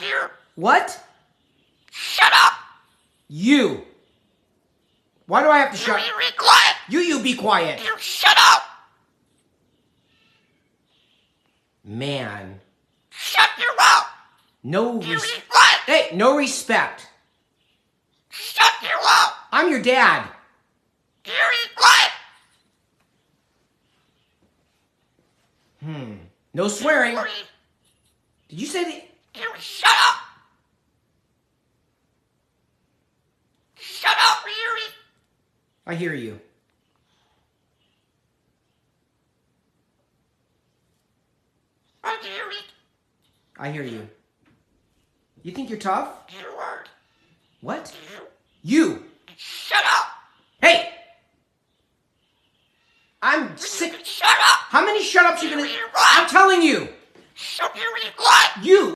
you. What? Shut up. You. Why do I have to shut? You be quiet. You be quiet. You shut up. Man. Shut your mouth. No You respect. be quiet. Hey, no respect. Shut your mouth. I'm your dad. You be quiet. No swearing. You Did you say that? shut up. Shut up, Yuri. I hear you. Yuri. I hear you. You think you're tough? You are. What? You. Shut up. Hey! I'm sick. Shut up. How many shut-ups you gonna... You're I'm right. telling you. Shut your quiet. You.